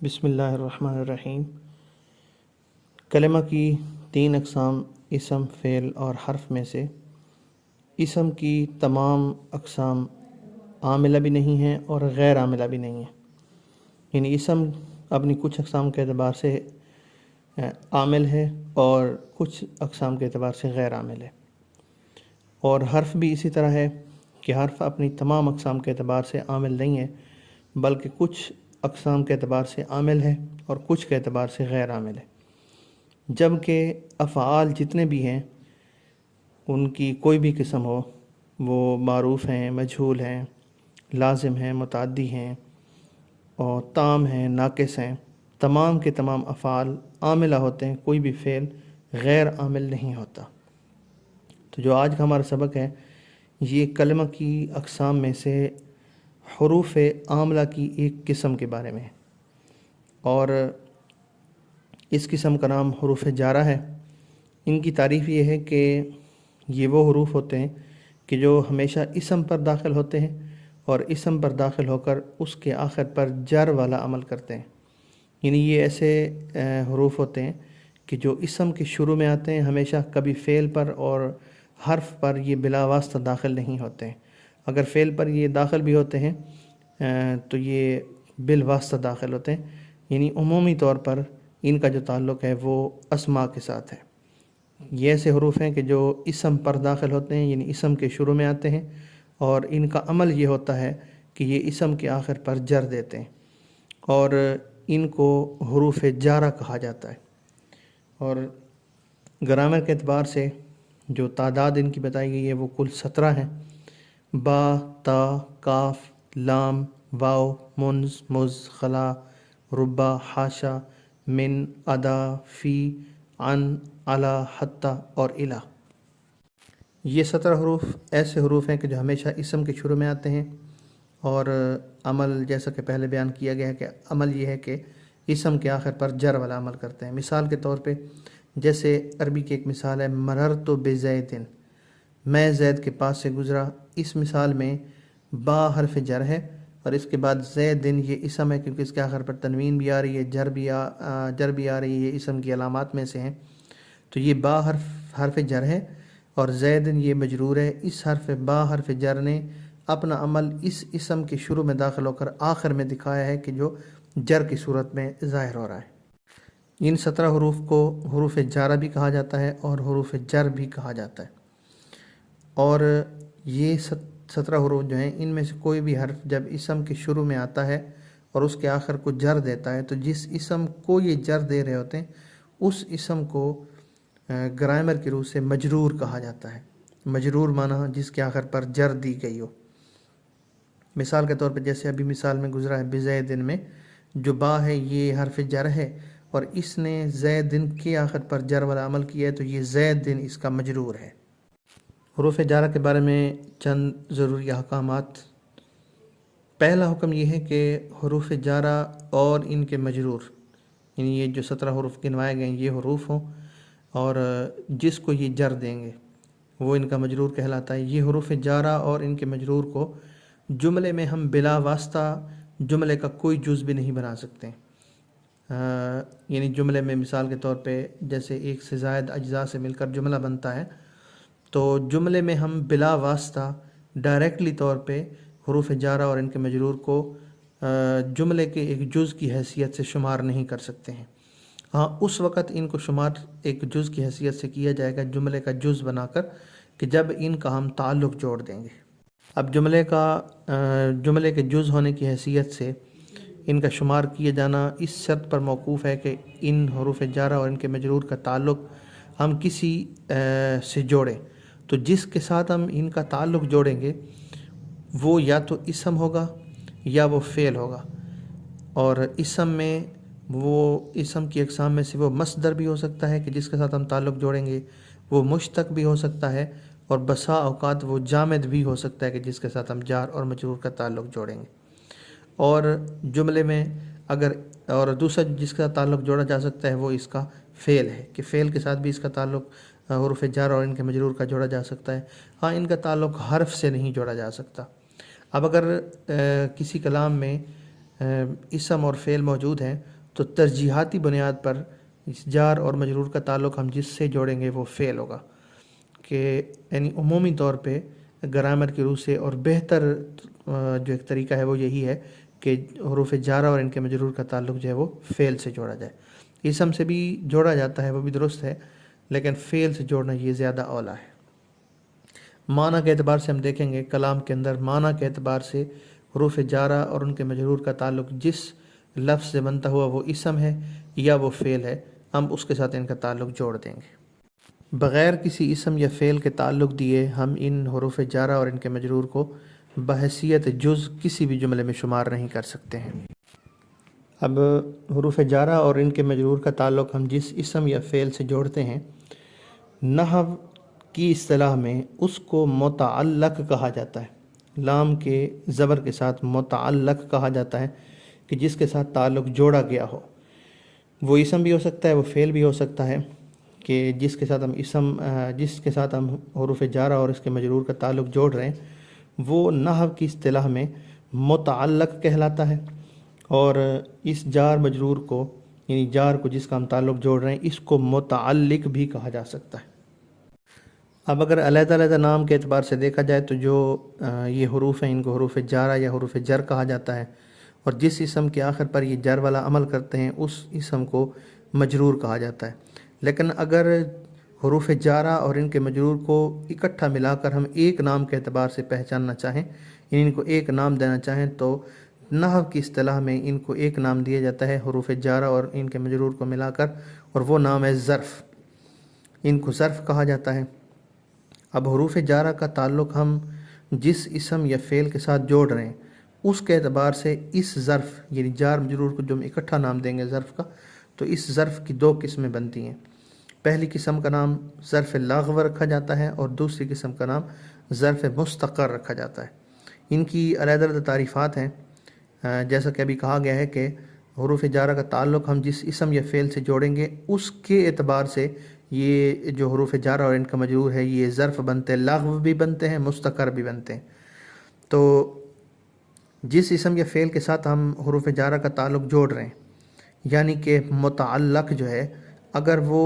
بسم اللہ الرحمن الرحیم۔ کلمہ کی 3 اقسام اسم، فعل اور حرف میں سے اسم کی تمام اقسام عاملہ بھی نہیں ہیں اور غیر عاملہ بھی نہیں ہیں، یعنی اسم اپنی کچھ اقسام کے اعتبار سے عامل ہے اور کچھ اقسام کے اعتبار سے غیر عامل ہے، اور حرف بھی اسی طرح ہے کہ حرف اپنی تمام اقسام کے اعتبار سے عامل نہیں ہے، بلکہ کچھ اقسام کے اعتبار سے عامل ہے اور کچھ کے اعتبار سے غیر عامل ہے، جبکہ افعال جتنے بھی ہیں ان کی کوئی بھی قسم ہو، وہ معروف ہیں، مجہول ہیں، لازم ہیں، متعدی ہیں اور تام ہیں، ناقص ہیں، تمام کے تمام افعال عاملہ ہوتے ہیں، کوئی بھی فعل غیر عامل نہیں ہوتا۔ تو جو آج کا ہمارا سبق ہے یہ کلمہ کی اقسام میں سے حروف عاملہ کی ایک قسم کے بارے میں ہے، اور اس قسم کا نام حروف جارہ ہے۔ ان کی تعریف یہ ہے کہ یہ وہ حروف ہوتے ہیں کہ جو ہمیشہ اسم پر داخل ہوتے ہیں اور اسم پر داخل ہو کر اس کے آخر پر جر والا عمل کرتے ہیں، یعنی یہ ایسے حروف ہوتے ہیں کہ جو اسم کے شروع میں آتے ہیں، ہمیشہ کبھی فعل پر اور حرف پر یہ بلا واسطہ داخل نہیں ہوتے ہیں۔ اگر فعل پر یہ داخل بھی ہوتے ہیں تو یہ بالواسطہ داخل ہوتے ہیں، یعنی عمومی طور پر ان کا جو تعلق ہے وہ اسماء کے ساتھ ہے۔ یہ ایسے حروف ہیں کہ جو اسم پر داخل ہوتے ہیں، یعنی اسم کے شروع میں آتے ہیں، اور ان کا عمل یہ ہوتا ہے کہ یہ اسم کے آخر پر جر دیتے ہیں، اور ان کو حروف جارہ کہا جاتا ہے۔ اور گرامر کے اعتبار سے جو تعداد ان کی بتائی گئی ہے وہ کل 17 ہیں۔ با، تا، کاف، لام، واو، منز، مز، خلا، ربا، حاشا، من، ادا، فی، عن، علا، حتی اور الا۔ یہ 17 حروف ایسے حروف ہیں کہ جو ہمیشہ اسم کے شروع میں آتے ہیں، اور عمل جیسا کہ پہلے بیان کیا گیا ہے کہ عمل یہ ہے کہ اسم کے آخر پر جر والا عمل کرتے ہیں۔ مثال کے طور پہ جیسے عربی کی ایک مثال ہے مررت بزید، میں زید کے پاس سے گزرا۔ اس مثال میں با حرف جر ہے اور اس کے بعد زید یہ اسم ہے، کیونکہ اس کے آخر پر تنوین بھی آ رہی ہے، جر بھی آ رہی ہے، اسم کی علامات میں سے ہیں، تو یہ با حرف جر ہے، اور زید یہ مجرور ہے۔ اس با حرف جر نے اپنا عمل اس اسم کے شروع میں داخل ہو کر آخر میں دکھایا ہے کہ جو جر کی صورت میں ظاہر ہو رہا ہے۔ ان 17 حروف کو حروف جارہ بھی کہا جاتا ہے اور حروف جر بھی کہا جاتا ہے، اور یہ 17 حروف جو ہیں ان میں سے کوئی بھی حرف جب اسم کے شروع میں آتا ہے اور اس کے آخر کو جر دیتا ہے تو جس اسم کو یہ جر دے رہے ہوتے ہیں اس اسم کو گرامر کی روح سے مجرور کہا جاتا ہے۔ مجرور معنی جس کے آخر پر جر دی گئی ہو۔ مثال کے طور پہ جیسے ابھی مثال میں گزرا ہے بزیدن میں جو با ہے یہ حرف جر ہے، اور اس نے زیدن کے آخر پر جر والا عمل کیا ہے، تو یہ زیدن اس کا مجرور ہے۔ حروف جارہ کے بارے میں چند ضروری احکامات۔ پہلا حکم یہ ہے کہ حروف جارہ اور ان کے مجرور، یعنی یہ جو 17 حروف گنوائے گئے ہیں یہ حروف ہوں، اور جس کو یہ جر دیں گے وہ ان کا مجرور کہلاتا ہے۔ یہ حروف جارہ اور ان کے مجرور کو جملے میں ہم بلا واسطہ جملے کا کوئی جز بھی نہیں بنا سکتے، یعنی جملے میں مثال کے طور پہ جیسے ایک سے زائد اجزاء سے مل کر جملہ بنتا ہے، تو جملے میں ہم بلا واسطہ ڈائریکٹلی طور پہ حروف جارہ اور ان کے مجرور کو جملے کے ایک جز کی حیثیت سے شمار نہیں کر سکتے ہیں۔ ہاں اس وقت ان کو شمار ایک جز کی حیثیت سے کیا جائے گا، جملے کا جز بنا کر، کہ جب ان کا ہم تعلق جوڑ دیں گے۔ اب جملے کے جز ہونے کی حیثیت سے ان کا شمار کیے جانا اس شرط پر موقوف ہے کہ ان حروف جارہ اور ان کے مجرور کا تعلق ہم کسی سے جوڑیں، تو جس کے ساتھ ہم ان کا تعلق جوڑیں گے وہ یا تو اسم ہوگا یا وہ فعل ہوگا، اور اسم میں وہ اسم کی اقسام میں سے وہ مصدر بھی ہو سکتا ہے کہ جس کے ساتھ ہم تعلق جوڑیں گے، وہ مشتق بھی ہو سکتا ہے، اور بسا اوقات وہ جامد بھی ہو سکتا ہے کہ جس کے ساتھ ہم جار اور مجرور کا تعلق جوڑیں گے۔ اور جملے میں اور دوسرا جس کا تعلق جوڑا جا سکتا ہے وہ اس کا فعل ہے، کہ فعل کے ساتھ بھی اس کا تعلق حروف جار اور ان کے مجرور کا جوڑا جا سکتا ہے۔ ہاں ان کا تعلق حرف سے نہیں جوڑا جا سکتا۔ اب اگر کسی کلام میں اسم اور فعل موجود ہیں تو ترجیحاتی بنیاد پر اس جار اور مجرور کا تعلق ہم جس سے جوڑیں گے وہ فعل ہوگا، کہ یعنی عمومی طور پہ گرامر کی روح سے اور بہتر جو ایک طریقہ ہے وہ یہی ہے کہ حروف جارہ اور ان کے مجرور کا تعلق جو ہے وہ فعل سے جوڑا جائے۔ اسم سے بھی جوڑا جاتا ہے، وہ بھی درست ہے، لیکن فعل سے جوڑنا یہ زیادہ اولیٰ ہے۔ معنی کے اعتبار سے ہم دیکھیں گے کلام کے اندر معنی کے اعتبار سے حروف جارہ اور ان کے مجرور کا تعلق جس لفظ سے بنتا ہوا وہ اسم ہے یا وہ فعل ہے، ہم اس کے ساتھ ان کا تعلق جوڑ دیں گے۔ بغیر کسی اسم یا فعل کے تعلق دیے ہم ان حروف جارہ اور ان کے مجرور کو بحیثیت جز کسی بھی جملے میں شمار نہیں کر سکتے ہیں۔ اب حروف جارہ اور ان کے مجرور کا تعلق ہم جس اسم یا فعل سے جوڑتے ہیں، نحو کی اصطلاح میں اس کو متعلق کہا جاتا ہے۔ لام کے زبر کے ساتھ متعلق کہا جاتا ہے کہ جس کے ساتھ تعلق جوڑا گیا ہو۔ وہ اسم بھی ہو سکتا ہے، وہ فعل بھی ہو سکتا ہے، کہ جس کے ساتھ ہم حروف جارہ اور اس کے مجرور کا تعلق جوڑ رہے ہیں وہ نحو کی اصطلاح میں متعلق کہلاتا ہے، اور اس جار مجرور کو یعنی جار کو جس کا ہم تعلق جوڑ رہے ہیں اس کو متعلق بھی کہا جا سکتا ہے۔ اب اگر علیحدہ علیحدہ نام کے اعتبار سے دیکھا جائے تو جو یہ حروف ہیں ان کو حروف جارہ یا حروف جر کہا جاتا ہے، اور جس اسم کے آخر پر یہ جر والا عمل کرتے ہیں اس اسم کو مجرور کہا جاتا ہے۔ لیکن اگر حروف جارہ اور ان کے مجرور کو اکٹھا ملا کر ہم ایک نام کے اعتبار سے پہچاننا چاہیں، یعنی ان کو ایک نام دینا چاہیں، تو نحو کی اصطلاح میں ان کو ایک نام دیا جاتا ہے حروف جارہ اور ان کے مجرور کو ملا کر، اور وہ نام ہے ظرف۔ ان کو ظرف کہا جاتا ہے۔ اب حروف جارہ کا تعلق ہم جس اسم یا فعل کے ساتھ جوڑ رہے ہیں اس کے اعتبار سے اس ظرف یعنی جار مجرور کو جو ہم اکٹھا نام دیں گے ظرف کا، تو اس ظرف کی دو قسمیں بنتی ہیں۔ پہلی قسم کا نام ظرف لغو رکھا جاتا ہے اور دوسری قسم کا نام ظرف مستقر رکھا جاتا ہے۔ ان کی علیحدہ علیحدہ تعریفات ہیں، جیسا کہ ابھی کہا گیا ہے کہ حروف جارہ کا تعلق ہم جس اسم یا فعل سے جوڑیں گے اس کے اعتبار سے یہ جو حروف جارہ اور ان کا مجرور ہے یہ ظرف بنتے ہیں، لغو بھی بنتے ہیں، مستقر بھی بنتے ہیں۔ تو جس اسم یا فعل کے ساتھ ہم حروف جارہ کا تعلق جوڑ رہے ہیں، یعنی کہ متعلق جو ہے، اگر وہ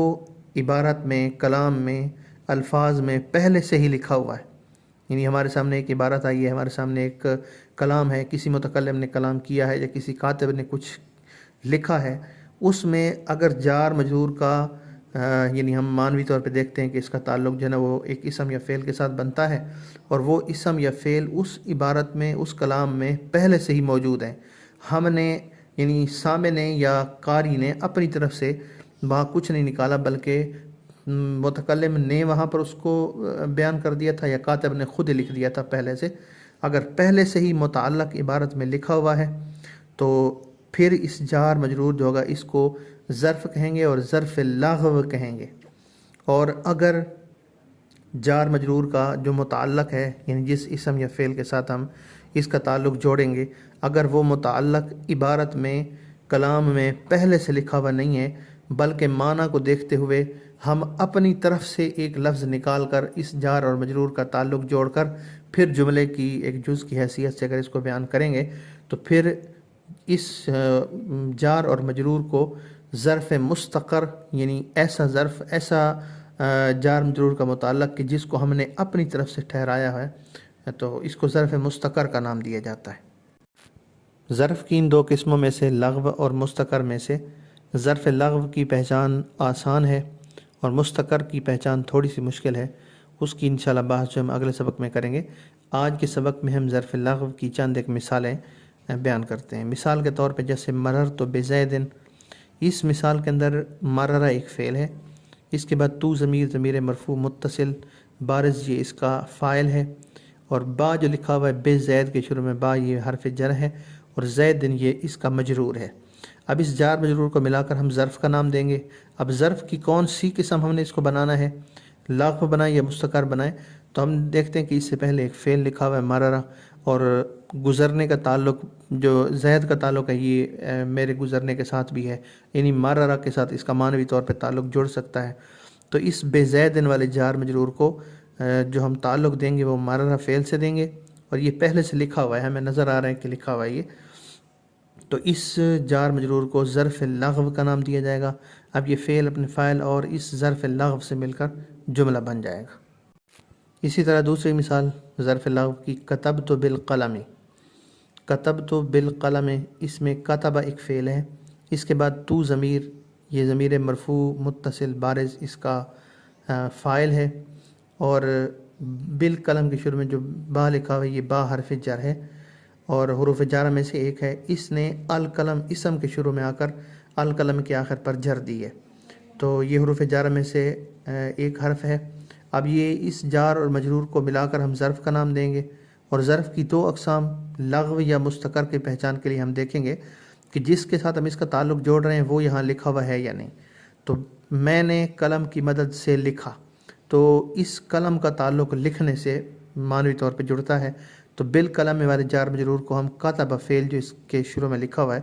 عبارت میں، کلام میں، الفاظ میں پہلے سے ہی لکھا ہوا ہے، یعنی ہمارے سامنے ایک عبارت آئی ہے، ہمارے سامنے ایک کلام ہے، کسی متکلم نے کلام کیا ہے یا کسی کاتب نے کچھ لکھا ہے، اس میں اگر جار مجرور کا یعنی ہم معنوی طور پہ دیکھتے ہیں کہ اس کا تعلق جو ہے نا وہ ایک اسم یا فعل کے ساتھ بنتا ہے، اور وہ اسم یا فعل اس عبارت میں، اس کلام میں پہلے سے ہی موجود ہیں، ہم نے یعنی سامع نے یا قاری نے اپنی طرف سے وہاں کچھ نہیں نکالا، بلکہ متکلم نے وہاں پر اس کو بیان کر دیا تھا یا کاتب نے خود لکھ دیا تھا پہلے سے۔ اگر پہلے سے ہی متعلق عبارت میں لکھا ہوا ہے تو پھر اس جار مجرور جو ہوگا اس کو ظرف کہیں گے اور ظرف لغو کہیں گے۔ اور اگر جار مجرور کا جو متعلق ہے یعنی جس اسم یا فعل کے ساتھ ہم اس کا تعلق جوڑیں گے، اگر وہ متعلق عبارت میں، کلام میں پہلے سے لکھا ہوا نہیں ہے، بلکہ معنی کو دیکھتے ہوئے ہم اپنی طرف سے ایک لفظ نکال کر اس جار اور مجرور کا تعلق جوڑ کر پھر جملے کی ایک جز کی حیثیت سے اگر اس کو بیان کریں گے، تو پھر اس جار اور مجرور کو ظرف مستقر یعنی ایسا ظرف، ایسا جار مجرور کا متعلق کہ جس کو ہم نے اپنی طرف سے ٹھہرایا ہے، تو اس کو ظرف مستقر کا نام دیا جاتا ہے۔ ظرف کی ان دو قسموں میں سے لغو اور مستقر میں سے ظرف لغو کی پہچان آسان ہے اور مستقر کی پہچان تھوڑی سی مشکل ہے۔ اس کی انشاءاللہ بحث جو ہم اگلے سبق میں کریں گے۔ آج کے سبق میں ہم ظرف لغو کی چند ایک مثالیں بیان کرتے ہیں۔ مثال کے طور پہ جیسے مررت بزید، اس مثال کے اندر مررہ ایک فعل ہے، اس کے بعد تو ضمیر مرفوع متصل بارز یہ اس کا فاعل ہے، اور با جو لکھا ہوا ہے بزید کے شروع میں با یہ حرف جر ہے، اور زید یہ اس کا مجرور ہے۔ اب اس جار مجرور کو ملا کر ہم ظرف کا نام دیں گے۔ اب ظرف کی کون سی قسم ہم نے اس کو بنانا ہے، لغو بنائیں یا مستقر بنائیں، تو ہم دیکھتے ہیں کہ اس سے پہلے ایک فعل لکھا ہوا ہے مررہ، اور گزرنے کا تعلق جو زید کا تعلق ہے یہ میرے گزرنے کے ساتھ بھی ہے، یعنی مررہ کے ساتھ اس کا معنوی طور پہ تعلق جڑ سکتا ہے۔ تو اس بزید والے جار مجرور کو جو ہم تعلق دیں گے وہ مررہ فعل سے دیں گے، اور یہ پہلے سے لکھا ہوا ہے، ہمیں نظر آ رہا ہے کہ لکھا ہوا ہے یہ، تو اس جار مجرور کو ظرف لغو کا نام دیا جائے گا۔ اب یہ فعل اپنے فاعل اور اس ظرف لغو سے مل کر جملہ بن جائے گا۔ اسی طرح دوسری مثال ظرف لغو کی، کتبت بالقلم۔ کتبت بالقلم، اس میں کتب ایک فعل ہے، اس کے بعد تو ضمیر، یہ ضمیر مرفوع متصل بارز اس کا فاعل ہے، اور بالقلم کے شروع میں جو با لکھا ہوا ہے یہ با حرف جر ہے اور حروف جر میں سے ایک ہے۔ اس نے القلم اسم کے شروع میں آ کر القلم کے آخر پر جر دی ہے، تو یہ حروف جر میں سے ایک حرف ہے۔ اب یہ اس جار اور مجرور کو ملا کر ہم ظرف کا نام دیں گے، اور ظرف کی دو اقسام لغو یا مستقر کی پہچان کے لیے ہم دیکھیں گے کہ جس کے ساتھ ہم اس کا تعلق جوڑ رہے ہیں وہ یہاں لکھا ہوا ہے یا نہیں۔ تو میں نے قلم کی مدد سے لکھا، تو اس قلم کا تعلق لکھنے سے معنوی طور پہ جڑتا ہے، تو بالقلم میں والے جار مجرور کو ہم کتب فعل جو اس کے شروع میں لکھا ہوا ہے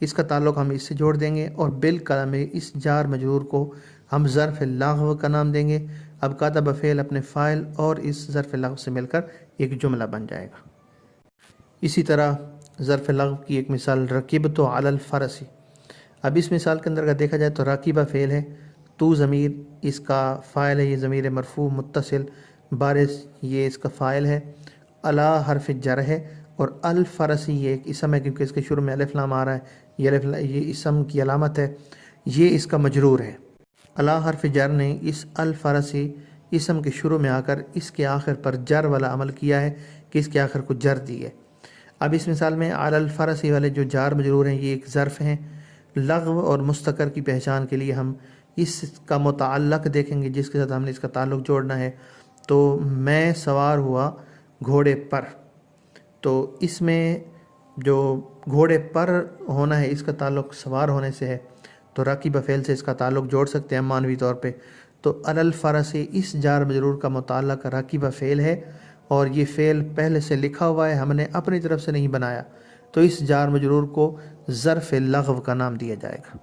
اس کا تعلق ہم اس سے جوڑ دیں گے، اور بالقلم میں اس جار مجرور کو ہم ظرف لغو کا نام دیں گے۔ اب کتب فعل اپنے فاعل اور اس ظرف لغو سے مل کر ایک جملہ بن جائے گا۔ اسی طرح ظرف لغو کی ایک مثال رکبت علی الفرس۔ اب اس مثال کے اندر اگر دیکھا جائے تو راکبہ فعل ہے، تو ضمیر اس کا فاعل ہے، یہ ضمیر مرفوع متصل بارز یہ اس کا فاعل ہے، علی حرف جر ہے، اور الفرسی یہ ایک اسم ہے کیونکہ اس کے شروع میں الف لام آ رہا ہے، یہ اسم کی علامت ہے، یہ اس کا مجرور ہے۔ علی حرف جر نے اس الفرسی اسم کے شروع میں آ کر اس کے آخر پر جر والا عمل کیا ہے کہ اس کے آخر کو جر دی ہے۔ اب اس مثال میں علی الفرسی والے جو جار مجرور ہیں یہ ایک ظرف ہیں۔ لغو اور مستقر کی پہچان کے لیے ہم اس کا متعلق دیکھیں گے جس کے ساتھ ہم نے اس کا تعلق جوڑنا ہے، تو میں سوار ہوا گھوڑے پر، تو اس میں جو گھوڑے پر ہونا ہے اس کا تعلق سوار ہونے سے ہے، تو راکبہ فعل سے اس کا تعلق جوڑ سکتے ہیں معنوی طور پہ، تو علی الفرس اس جار مجرور کا متعلق راکبہ فعل ہے، اور یہ فعل پہلے سے لکھا ہوا ہے، ہم نے اپنی طرف سے نہیں بنایا، تو اس جار مجرور کو ظرف لغو کا نام دیا جائے گا۔